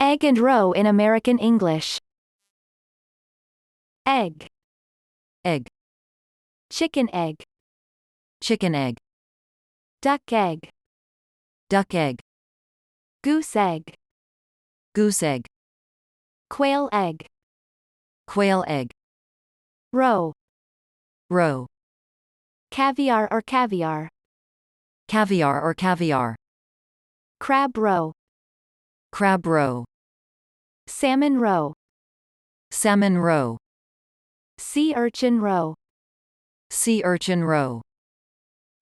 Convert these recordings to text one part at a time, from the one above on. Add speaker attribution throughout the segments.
Speaker 1: Egg and roe in American English. Egg.
Speaker 2: Egg.
Speaker 1: Chicken egg.
Speaker 2: Chicken egg.
Speaker 1: Duck egg.
Speaker 2: Duck egg.
Speaker 1: Goose egg.
Speaker 2: Goose egg.
Speaker 1: Quail egg.
Speaker 2: Quail egg.
Speaker 1: Roe.
Speaker 2: Roe.
Speaker 1: Caviar or caviar.
Speaker 2: Caviar or caviar.
Speaker 1: Crab roe.
Speaker 2: Crab roe.
Speaker 1: Salmon roe.
Speaker 2: Salmon roe.
Speaker 1: Sea urchin roe.
Speaker 2: Sea urchin roe.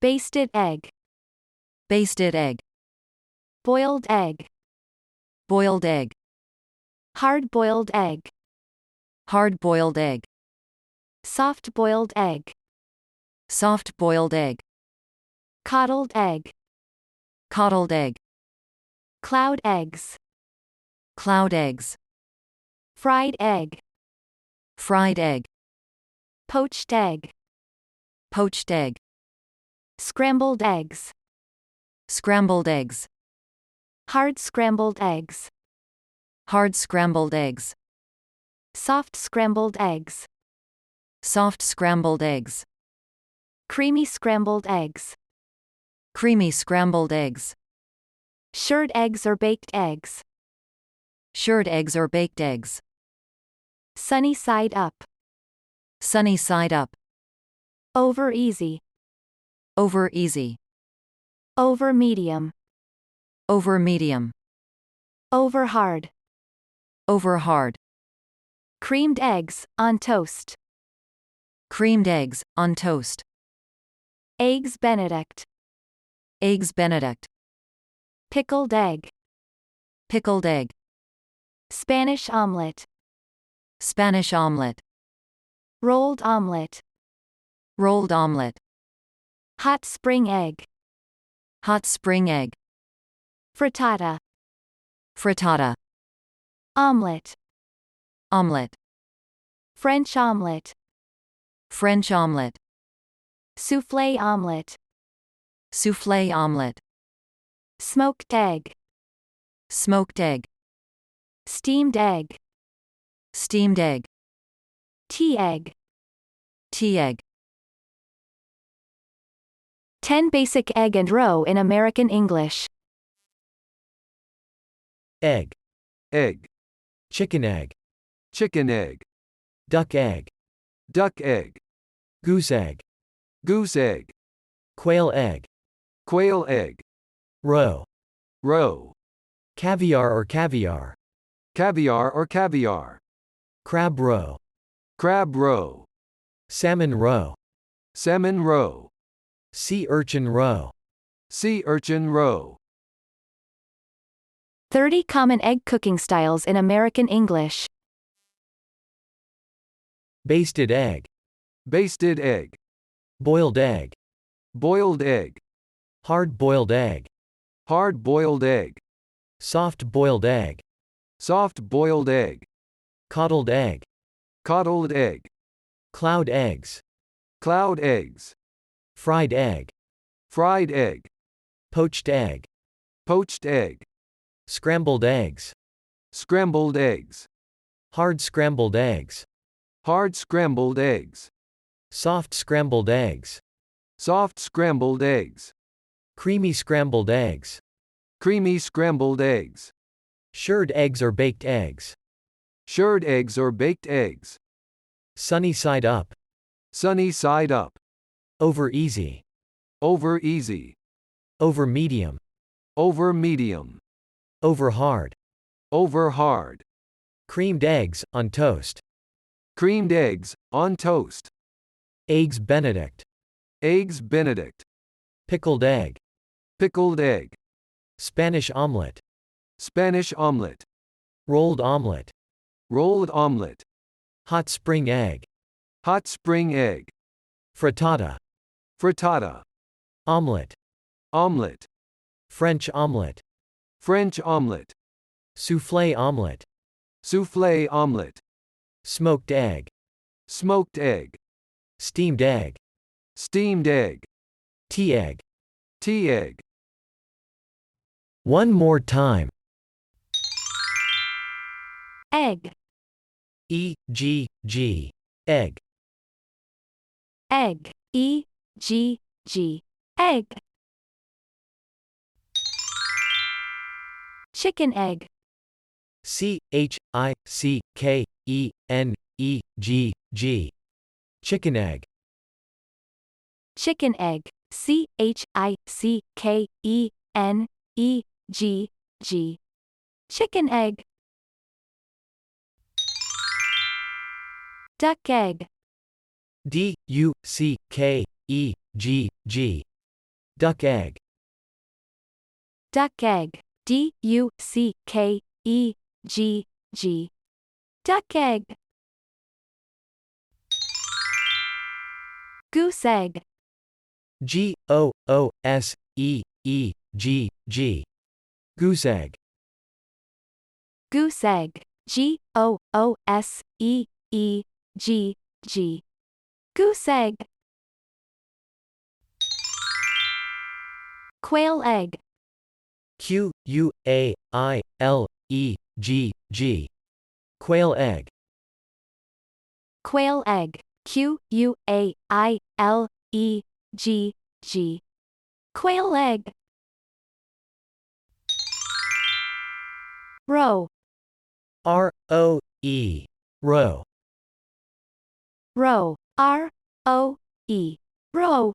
Speaker 1: Basted egg.
Speaker 2: Basted egg.
Speaker 1: Boiled egg.
Speaker 2: Boiled egg.
Speaker 1: Hard-boiled egg.
Speaker 2: Hard-boiled egg.
Speaker 1: Soft-boiled egg.
Speaker 2: Soft-boiled egg.
Speaker 1: Coddled egg.
Speaker 2: Coddled egg.
Speaker 1: Cloud eggs.
Speaker 2: Cloud eggs.
Speaker 1: Fried egg.
Speaker 2: Fried egg.
Speaker 1: Poached egg.
Speaker 2: Poached egg.
Speaker 1: Scrambled eggs.
Speaker 2: Scrambled eggs.
Speaker 1: Hard scrambled eggs.
Speaker 2: Hard scrambled eggs.
Speaker 1: Soft scrambled eggs.
Speaker 2: Soft scrambled eggs.
Speaker 1: Creamy scrambled eggs.
Speaker 2: Creamy scrambled eggs.
Speaker 1: Shirred eggs or baked eggs.
Speaker 2: Shirred eggs or baked eggs.
Speaker 1: Sunny side up.
Speaker 2: Sunny side up.
Speaker 1: Over easy.
Speaker 2: Over easy.
Speaker 1: Over medium.
Speaker 2: Over medium.
Speaker 1: Over hard.
Speaker 2: Over hard.
Speaker 1: Creamed eggs, on toast.
Speaker 2: Creamed eggs, on toast.
Speaker 1: Eggs Benedict.
Speaker 2: Eggs Benedict.
Speaker 1: Pickled egg.
Speaker 2: Pickled egg.
Speaker 1: Spanish omelet.
Speaker 2: Spanish omelet.
Speaker 1: Rolled omelet.
Speaker 2: Rolled omelet.
Speaker 1: Hot spring egg.
Speaker 2: Hot spring egg.
Speaker 1: Frittata.
Speaker 2: Frittata.
Speaker 1: Omelet.
Speaker 2: Omelet.
Speaker 1: French omelet.
Speaker 2: French omelet.
Speaker 1: Soufflé omelet.
Speaker 2: Soufflé omelet.
Speaker 1: Smoked egg.
Speaker 2: Smoked egg.
Speaker 1: Steamed egg.
Speaker 2: Steamed egg.
Speaker 1: Tea egg.
Speaker 2: Tea egg.
Speaker 1: 10 basic egg and roe in American English.
Speaker 3: Egg.
Speaker 4: Egg.
Speaker 3: Chicken egg.
Speaker 4: Chicken egg.
Speaker 3: Duck egg.
Speaker 4: Duck egg.
Speaker 3: Goose egg.
Speaker 4: Goose egg.
Speaker 3: Quail egg.
Speaker 4: Quail egg.
Speaker 3: Roe.
Speaker 4: Roe.
Speaker 3: Caviar or caviar.
Speaker 4: Caviar or caviar.
Speaker 3: Crab roe.
Speaker 4: Crab roe.
Speaker 3: Salmon roe.
Speaker 4: Salmon roe.
Speaker 3: Sea urchin roe.
Speaker 4: Sea urchin roe.
Speaker 1: 30 common egg cooking styles in American English.
Speaker 3: Basted egg.
Speaker 4: Basted egg.
Speaker 3: Boiled egg.
Speaker 4: Boiled egg.
Speaker 3: Hard-boiled egg.
Speaker 4: Hard-boiled egg.
Speaker 3: Soft-boiled egg.
Speaker 4: Soft-boiled egg.
Speaker 3: Coddled egg.
Speaker 4: Coddled egg.
Speaker 3: Cloud eggs.
Speaker 4: Cloud eggs.
Speaker 3: Fried egg.
Speaker 4: Fried egg.
Speaker 3: Poached egg.
Speaker 4: Poached egg.
Speaker 3: Scrambled eggs.
Speaker 4: Scrambled eggs.
Speaker 3: Hard scrambled eggs.
Speaker 4: Hard scrambled eggs.
Speaker 3: Soft scrambled eggs.
Speaker 4: Soft scrambled eggs.
Speaker 3: Creamy scrambled eggs.
Speaker 4: Creamy scrambled eggs.
Speaker 3: Shirred eggs or baked eggs.
Speaker 4: Shirred eggs or baked eggs.
Speaker 3: Sunny side up.
Speaker 4: Sunny side up.
Speaker 3: Over easy.
Speaker 4: Over easy.
Speaker 3: Over medium.
Speaker 4: Over medium.
Speaker 3: Over hard.
Speaker 4: Over hard.
Speaker 3: Creamed eggs, on toast.
Speaker 4: Creamed eggs, on toast.
Speaker 3: Eggs Benedict.
Speaker 4: Eggs Benedict.
Speaker 3: Pickled egg.
Speaker 4: Pickled egg.
Speaker 3: Spanish omelet.
Speaker 4: Spanish omelet.
Speaker 3: Rolled omelet.
Speaker 4: Rolled omelet.
Speaker 3: Hot spring egg.
Speaker 4: Hot spring egg.
Speaker 3: Frittata.
Speaker 4: Frittata.
Speaker 3: Omelet.
Speaker 4: Omelet.
Speaker 3: French omelet.
Speaker 4: French omelet.
Speaker 3: Soufflé omelet.
Speaker 4: Soufflé omelet.
Speaker 3: Smoked egg.
Speaker 4: Smoked egg.
Speaker 3: Steamed egg.
Speaker 4: Steamed egg.
Speaker 3: Tea egg.
Speaker 4: Tea egg.
Speaker 3: One more time.
Speaker 1: Egg.
Speaker 3: E-G-G. Egg.
Speaker 1: Egg. E-G-G. Egg. Chicken egg.
Speaker 3: C-H-I-C-K-E-N-E-G-G. Chicken egg.
Speaker 1: Chicken egg. C-H-I-C-K-E-N-E-G-G. Chicken egg. Duck egg.
Speaker 3: D-U-C-K-E-G-G. Duck egg.
Speaker 1: Duck egg. D-U-C-K-E-G-G. Duck egg. Goose egg.
Speaker 3: G-O-O-S-E-E-G-G. Goose egg.
Speaker 1: Goose egg. G-O-O-S-E-E-G-G. Goose egg. Quail egg.
Speaker 3: Q-U-A-I-L-E-G-G. Quail egg.
Speaker 1: Quail egg. Q-U-A-I-L-E-G-G. Quail egg. Roe.
Speaker 3: R-O-E. Roe.
Speaker 1: Roe. R-O-E. Roe.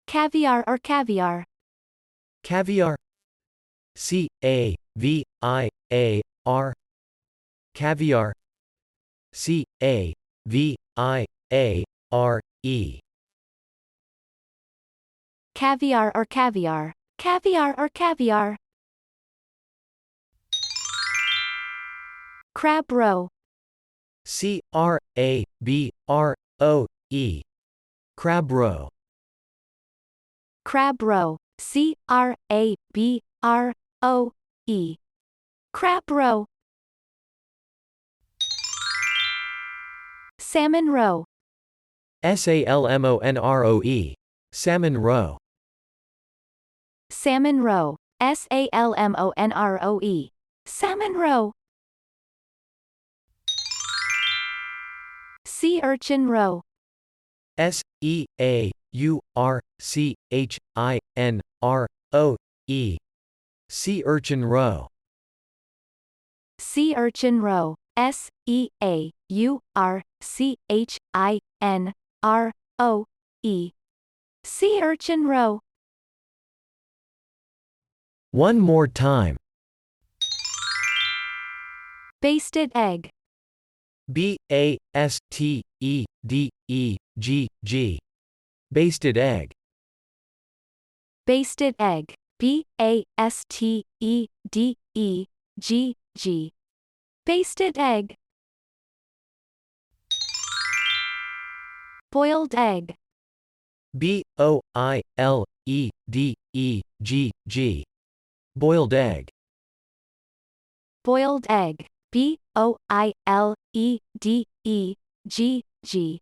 Speaker 1: Caviar or caviar.
Speaker 3: Caviar. C-A-V-I-A-R. Caviar. C-A-V-I-A-R-E.
Speaker 1: Caviar or caviar. Caviar or caviar. Crab roe.
Speaker 3: C-R-A-B-R-O-E. Crab roe.
Speaker 1: Crab roe. C-R-A-B-R-O-E. Crab roe. Salmon roe.
Speaker 3: S-A-L-M-O-N-R-O-E. Salmon roe.
Speaker 1: Salmon roe. S-A-L-M-O-N-R-O-E. Salmon roe. Sea urchin roe.
Speaker 3: S-E-A-U-R-C-H-I-N-R-O-E. Sea urchin roe.
Speaker 1: Sea urchin roe. S-E-A-U-R-C-H-I-N-R-O-E. Sea urchin roe.
Speaker 3: One more time.
Speaker 1: Basted egg.
Speaker 3: B-A-S-T-E-D-E-G-G. Basted egg.
Speaker 1: Basted egg. B-A-S-T-E-D-E-G-G. Basted egg. Boiled egg.
Speaker 3: B-O-I-L-E-D-E-G-G. Boiled egg.
Speaker 1: Boiled egg. B-O-I-L-E-D-E-G-G.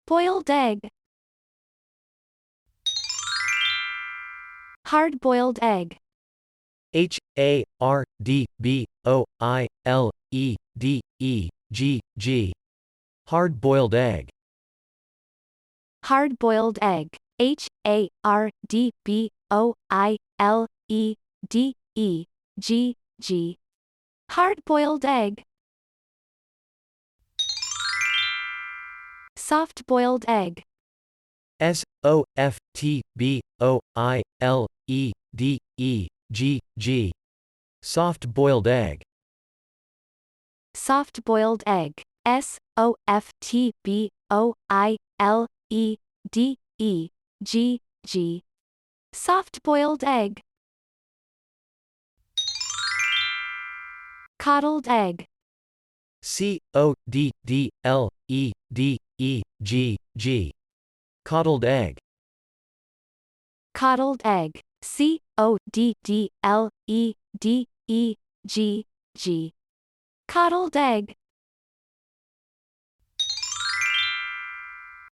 Speaker 1: Boiled egg. Hard-boiled egg.
Speaker 3: H-A-R-D-B-O-I-L-E-D-E-G-G. Hard-boiled egg.
Speaker 1: Hard-boiled egg. H-A-R-D-B-O-I-L-E-D-E-G-G. Hard-boiled egg. Soft-boiled egg.
Speaker 3: S-O-F-T-B-O-I-L-E-D-E-G-G. Soft-boiled egg.
Speaker 1: Soft-boiled egg. S-O-F-T-B-O-I-L-E-D-E-G-G. Soft-boiled egg. Coddled egg.
Speaker 3: C-O-D-D-L-E-D-E-G-G. Coddled egg.
Speaker 1: Coddled egg. C-O-D-D-L-E-D-E-G-G. Coddled egg.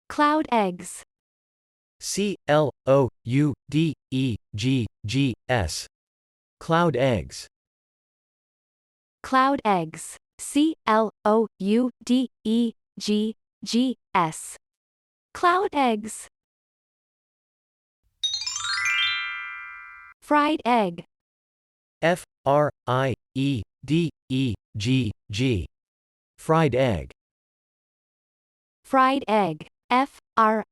Speaker 1: Cloud eggs.
Speaker 3: C-L-O-U-D-E-G-G-S. Cloud eggs.
Speaker 1: Cloud eggs. CLOUDEGGS. Cloud eggs. Fried egg.
Speaker 3: FRIEDEGG. Fried egg.
Speaker 1: Fried egg. FRIEDEGG.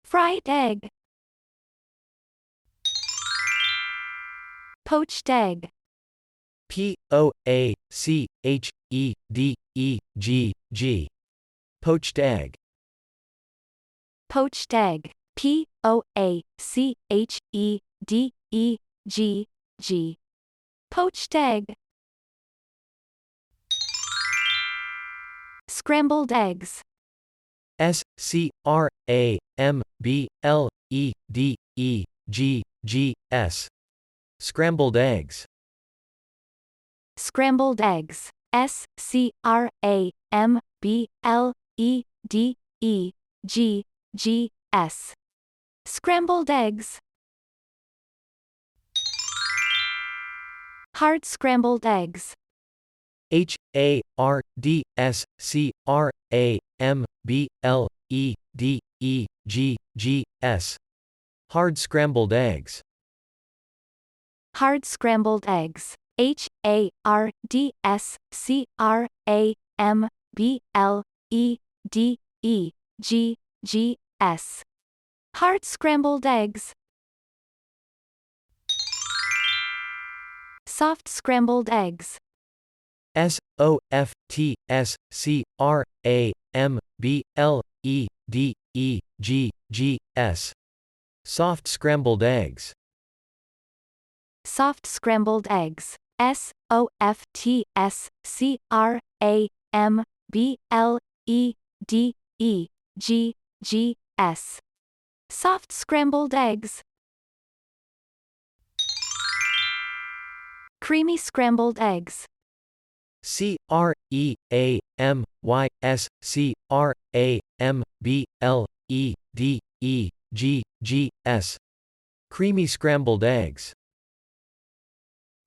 Speaker 1: Fried egg. Poached egg.
Speaker 3: POACHEDEGG. Poached egg.
Speaker 1: Poached egg. POACHEDEGG. Poached egg. Scrambled eggs.
Speaker 3: SCRAMBLEDEGGS. Scrambled eggs.
Speaker 1: Scrambled eggs. SCRAMBLEDEGGS. Scrambled eggs. Hard scrambled eggs.
Speaker 3: HARDSCRAMBLEDEGGS. Hard scrambled eggs.
Speaker 1: Hard scrambled eggs. HARDSCRAMBLEDEGGS. Hard scrambled eggs. Soft scrambled eggs.
Speaker 3: SOFTSCRAMBLEDEGGS. Soft scrambled eggs.
Speaker 1: Soft scrambled eggs. SOFTSCRAMBLEDEGGS. Soft scrambled eggs. Creamy scrambled eggs.
Speaker 3: CREAMYSCRAMBLEDEGGS. Creamy scrambled eggs.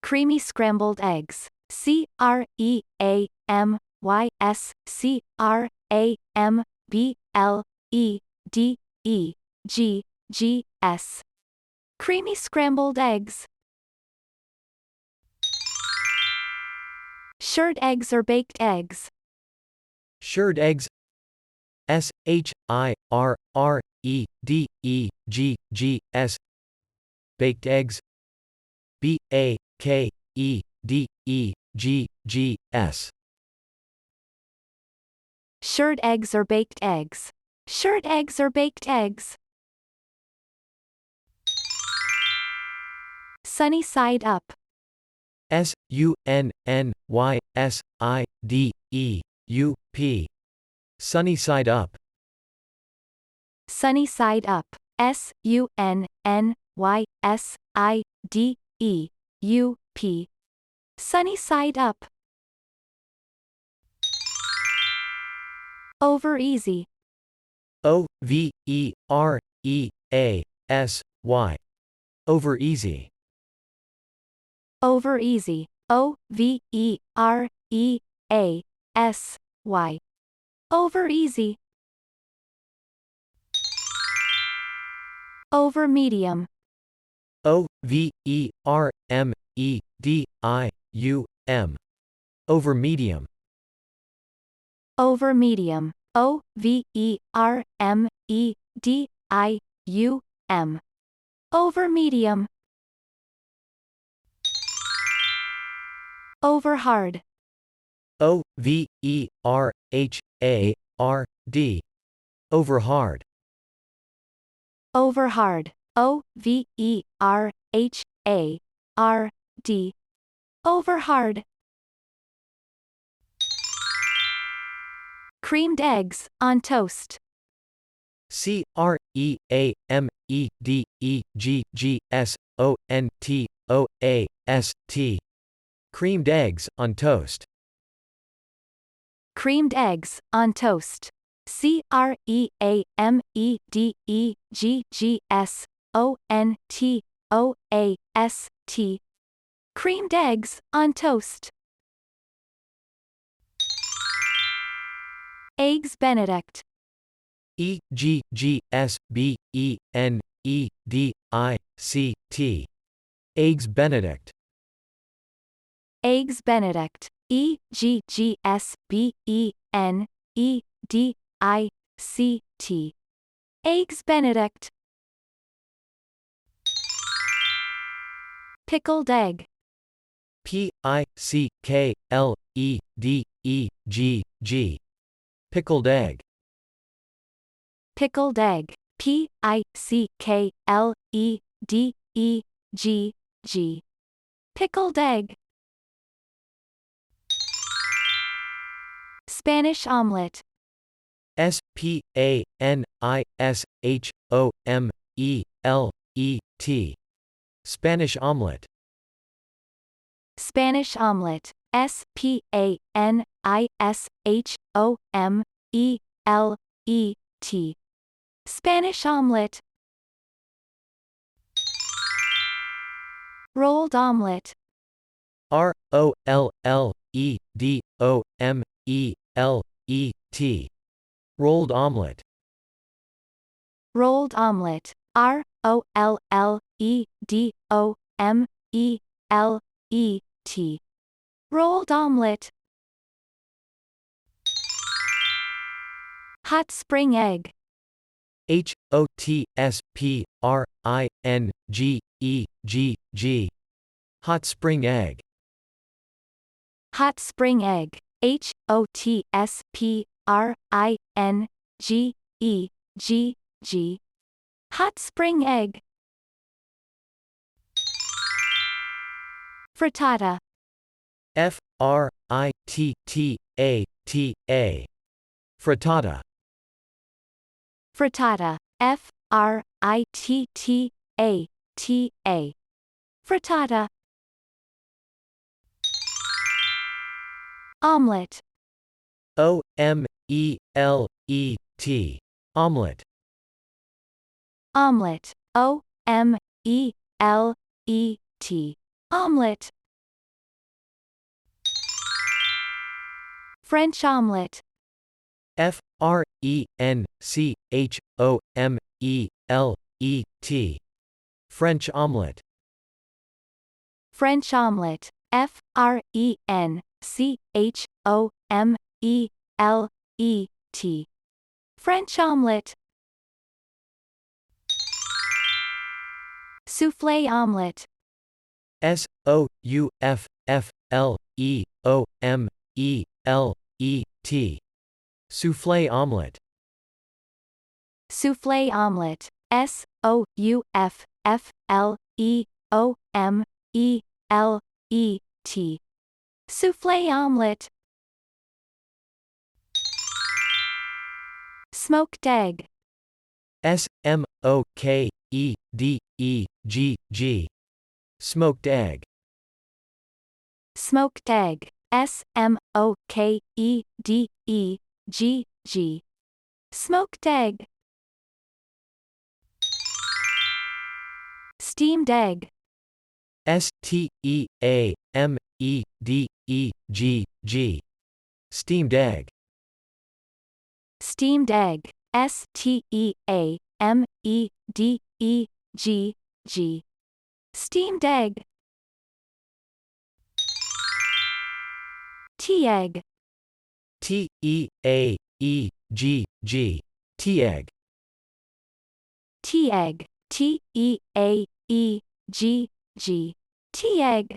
Speaker 1: Creamy scrambled eggs. CREAMYSCRAMBLEDEGGS. Creamy scrambled eggs. Shirred eggs or baked eggs.
Speaker 3: Shirred eggs. SHIRREDEGGS. Baked eggs. BAKEDEGGS.
Speaker 1: Shirred eggs or baked eggs. Shirred eggs or baked eggs. Sunny side up.
Speaker 3: SUNNYSIDEUP. Sunny side up.
Speaker 1: Sunny side up. SUNNYSIDEUP. Sunny side up. Over easy.
Speaker 3: OVEREASY. Over easy.
Speaker 1: Over easy. OVEREASY. Over easy. Over medium.
Speaker 3: OVERMEDIUM. Over medium.
Speaker 1: Over medium. OVERMEDIUM. Over medium. Over hard.
Speaker 3: OVERHARD. Over hard.
Speaker 1: Over hard. OVERHARD. Over hard. Creamed eggs on toast.
Speaker 3: CREAMEDEGGSONTOAST. Creamed eggs on toast.
Speaker 1: Creamed eggs on toast. CREAMEDEGGSONTOAST. Creamed eggs, on toast. Eggs Benedict.
Speaker 3: Eggsbenedict. Eggs Benedict.
Speaker 1: Eggs Benedict. Eggsbenedict. Eggs Benedict. Pickled Egg.
Speaker 3: Pickledegg. Pickled Egg.
Speaker 1: Pickled Egg. Pickledegg. Pickled Egg. Spanish Omelet.
Speaker 3: Spanishomelet. Spanish Omelet.
Speaker 1: Spanish Omelet. Spanishomelet. Spanish Omelet. Rolled Omelet.
Speaker 3: Rolledomelet. Rolled Omelet.
Speaker 1: Rolled Omelet. Rolledomelet. Rolled Omelet. Hot Spring Egg.
Speaker 3: Hotspringegg. Hot Spring Egg.
Speaker 1: Hot Spring Egg. Hotspringegg. Hot Spring Egg. Frittata.
Speaker 3: Frittata. Frittata.
Speaker 1: Frittata. Frittata. Frittata. Omelet.
Speaker 3: Omelet. Omelet.
Speaker 1: Omelet. Omelet. Omelet. French Omelet.
Speaker 3: Frenchomelet. French Omelet.
Speaker 1: French Omelet. Frenchomelet. French Omelet. Soufflé Omelet.
Speaker 3: Soufleomelet. Soufflé Omelet.
Speaker 1: Soufflé Omelet. Soufleomelet. Soufflé Omelet. Smoked Egg.
Speaker 3: Smokedegg. Smoked Egg.
Speaker 1: Smoked Egg. Smokedegg. Smoked Egg. Steamed Egg.
Speaker 3: Steamed. Steamed Egg.
Speaker 1: Steamed Egg. Steamed. Steamed Egg. Tea Egg.
Speaker 3: Teagg. Tea Egg.
Speaker 1: Tea Egg. Teagg. Tea Egg.